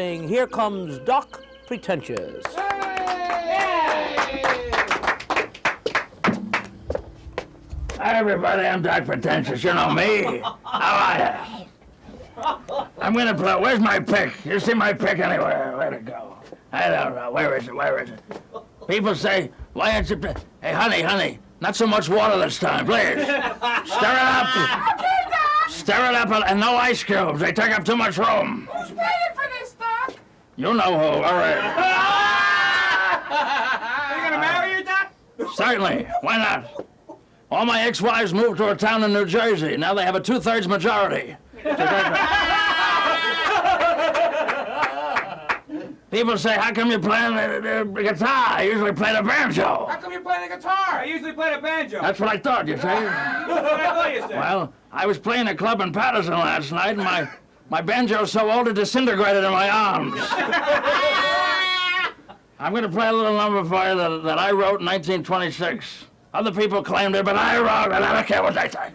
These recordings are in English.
Here comes Doc Pretentious. Hi, everybody. I'm Doc Pretentious. You know me. How are you? I'm gonna play. Where's my pick? You see my pick anywhere? Where'd it go? I don't know. Where is it? Where is it? People say, why aren't you... Hey, honey, not so much water this time, please. Stir it up. Stir it up, and no ice cubes. They take up too much room. Who's paying for this, Doc? You know who. All right. Are you gonna marry her, Doc? Certainly. Why not? All my ex-wives moved to a town in New Jersey. Now they have a 2/3 majority. People say, how come you're playing the guitar? I usually play the banjo. How come you're playing the guitar? I usually play the banjo. That's what I thought, you see. That's what I thought you said. Well, I was playing a club in Patterson last night, and my banjo's so old it disintegrated in my arms. I'm going to play a little number for you that I wrote in 1926. Other people claimed it, but I wrote it. I don't care what they say.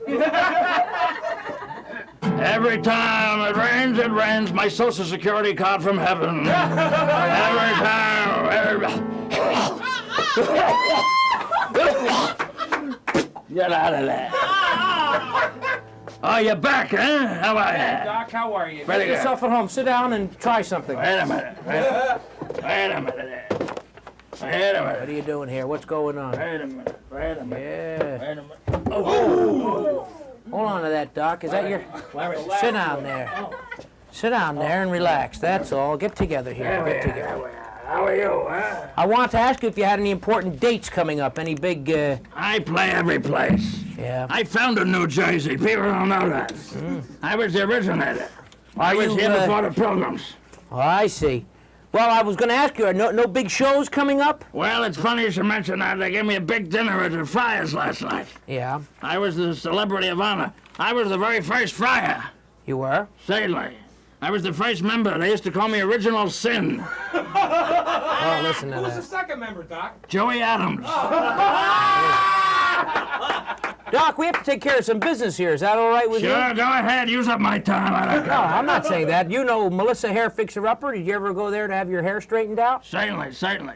Every time it rains, my Social Security card from heaven. Every time. Get out of there. Oh, you're back, huh? How are you? Doc, how are you? Pretty Get good. yourself at home. Sit down and try something. Wait a minute. Wait a minute. Wait a What minute. are you doing here? What's going on? Wait a minute. Wait a minute. Yeah. Wait a minute. Oh. Hold on to that, Doc. Is that your... Sit down there. Sit down there and relax. That's all. Get together here. Get together. How are you, huh? I want to ask you if you had any important dates coming up. Any big, I play every place. yeah. I founded New Jersey. People don't know that. I was the originator. I was you, here before the Pilgrims. Oh, I see. Well, I was going to ask you, are no big shows coming up? Well, it's funny you should mention that. They gave me a big dinner at the Friars last night. Yeah. I was the celebrity of honor. I was the very first friar. You were? Certainly. I was the first member. They used to call me Original Sin. Oh, listen to Who's the that. second member, Doc? Joey Adams. Doc, we have to take care of some business here. Is that all right with you? Sure, go ahead. Use up my time. I don't No, care. I'm not saying that. You know Melissa Hair Fixer-Upper? Did you ever go there to have your hair straightened out? Certainly.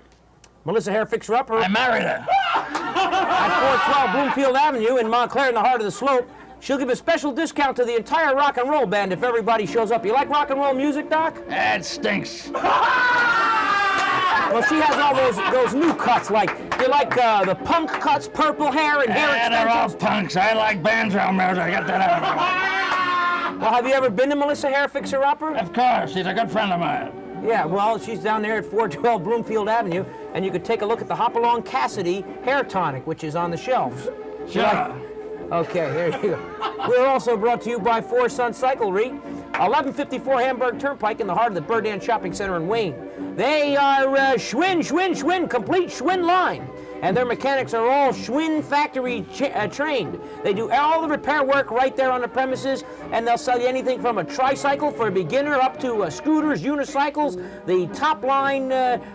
Melissa Hair Fixer-Upper I married her. at 412 Bloomfield Avenue in Montclair in the heart of the slope. She'll give a special discount to the entire rock and roll band if everybody shows up. You like rock and roll music, Doc? That stinks. Well, she has all those new cuts, like you like the punk cuts, purple hair and hair They're all extensions. punks. I like banjo music. Get that out of Well, have you ever been to Melissa Hair Fixer-Upper? Of course, he's a good friend of mine. Yeah, well, she's down there at 412 Bloomfield Avenue, and you could take a look at the Hopalong Cassidy hair tonic, which is on the shelves. Sure. Okay, there you go. We're also brought to you by Four Sons Cyclery, 1154 Hamburg Turnpike in the heart of the Birdan Shopping Center in Wayne. They are Schwinn, complete Schwinn line. And their mechanics are all Schwinn factory trained. They do all the repair work right there on the premises, and they'll sell you anything from a tricycle for a beginner up to scooters, unicycles, the top line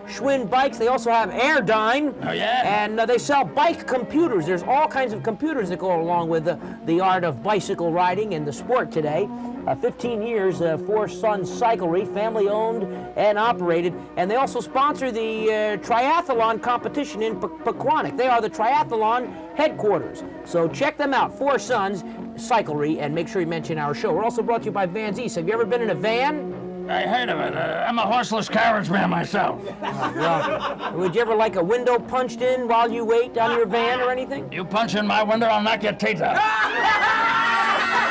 Schwinn bikes. They also have Airdyne. Oh, yeah? And they sell bike computers. There's all kinds of computers that go along with the art of bicycle riding and the sport today. 15 years, Four Sons Cyclery, family owned and operated. And they also sponsor the triathlon competition in Pequannock. They are the triathlon headquarters. So check them out, Four Sons Cyclery, and make sure you mention our show. We're also brought to you by Vans East. Have you ever been in a van? I heard of it. I'm a horseless carriage man myself. Well, would you ever like a window punched in while you wait on your van or anything? You punch in my window, I'll knock your teeth out.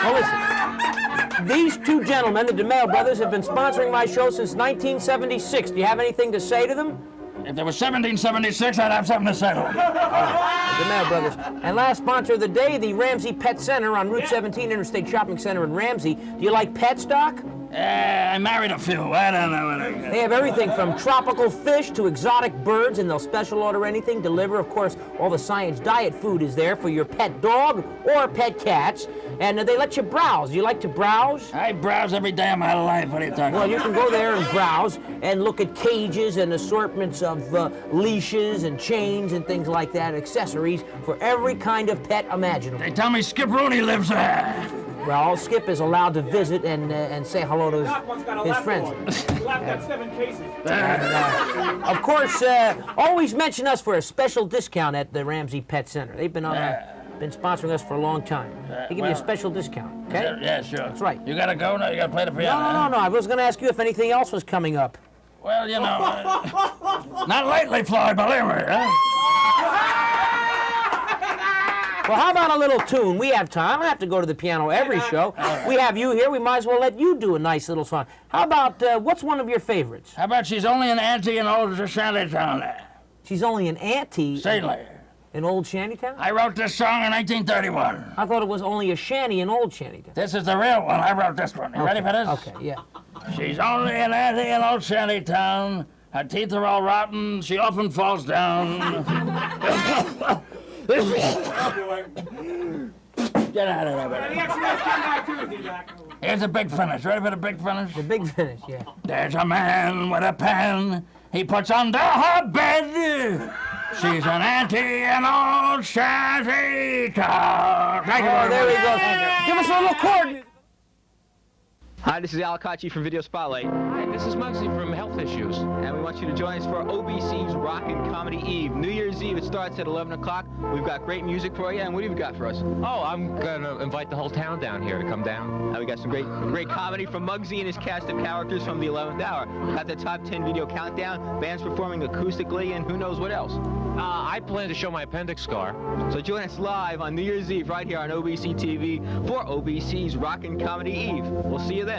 Well, listen. These two gentlemen, the DeMail brothers, have been sponsoring my show since 1976. Do you have anything to say to them? If there was 1776, I'd have something to say to them. The DeMail brothers. And last sponsor of the day, the Ramsey Pet Center on Route 17 Interstate Shopping Center in Ramsey. Do you like pets, Doc? I married a few. I don't know what I got. They have everything from tropical fish to exotic birds, and they'll special order anything, deliver. Of course, all the science diet food is there for your pet dog or pet cats. And they let you browse. You like to browse? I browse every day of my life. What are you talking Well, about? you can go there and browse and look at cages and assortments of leashes and chains and things like that, accessories for every kind of pet imaginable. They tell me Skip Rooney lives there. Well, Skip is allowed to visit and say hello to Doc once got a his lap friends. boy. Lap got 7 cases. Of course, always mention us for a special discount at the Ramsey Pet Center. They've been been sponsoring us for a long time. They give you a special discount, okay? Yeah, sure. That's right. You gotta go now? You gotta play the piano? No. I was going to ask you if anything else was coming up. Well, you know, not lately, Floyd, believe me. Huh? Well, how about a little tune? We have time. I don't have to go to the piano every show. We have you here. We might as well let you do a nice little song. How about, what's one of your favorites? How about she's only an auntie in old Shantytown? She's only an auntie Stately. in Old Shantytown? I wrote this song in 1931. I thought it was only a shanty in Old Shantytown. This is the real one. I wrote this one. You ready for this? Okay, yeah. She's only an auntie in old Shantytown. Her teeth are all rotten. She often falls down. Get out of there, The baby. X-Rays come back Tuesday, Doc. Here's a big finish. Ready for the big finish? The big finish, yeah. There's a man with a pen he puts under her bed. She's an auntie in old Shantytown. Thank you Oh, very there we much. go. Give us a little chord. Hi, this is Al Kachi from Video Spotlight, Hi, this is Muggsy from Health Issues. and we want you to join us for OBC's Rockin' Comedy Eve. New Year's Eve, it starts at 11 o'clock. We've got great music for you, and what have you got for us? Oh, I'm gonna invite the whole town down here to come down. We got some great comedy from Muggsy and his cast of characters from the 11th hour. We've got the top 10 video countdown, bands performing acoustically, and who knows what else. I plan to show my appendix scar. So join us live on New Year's Eve right here on OBC TV for OBC's Rockin' Comedy Eve. We'll see you then.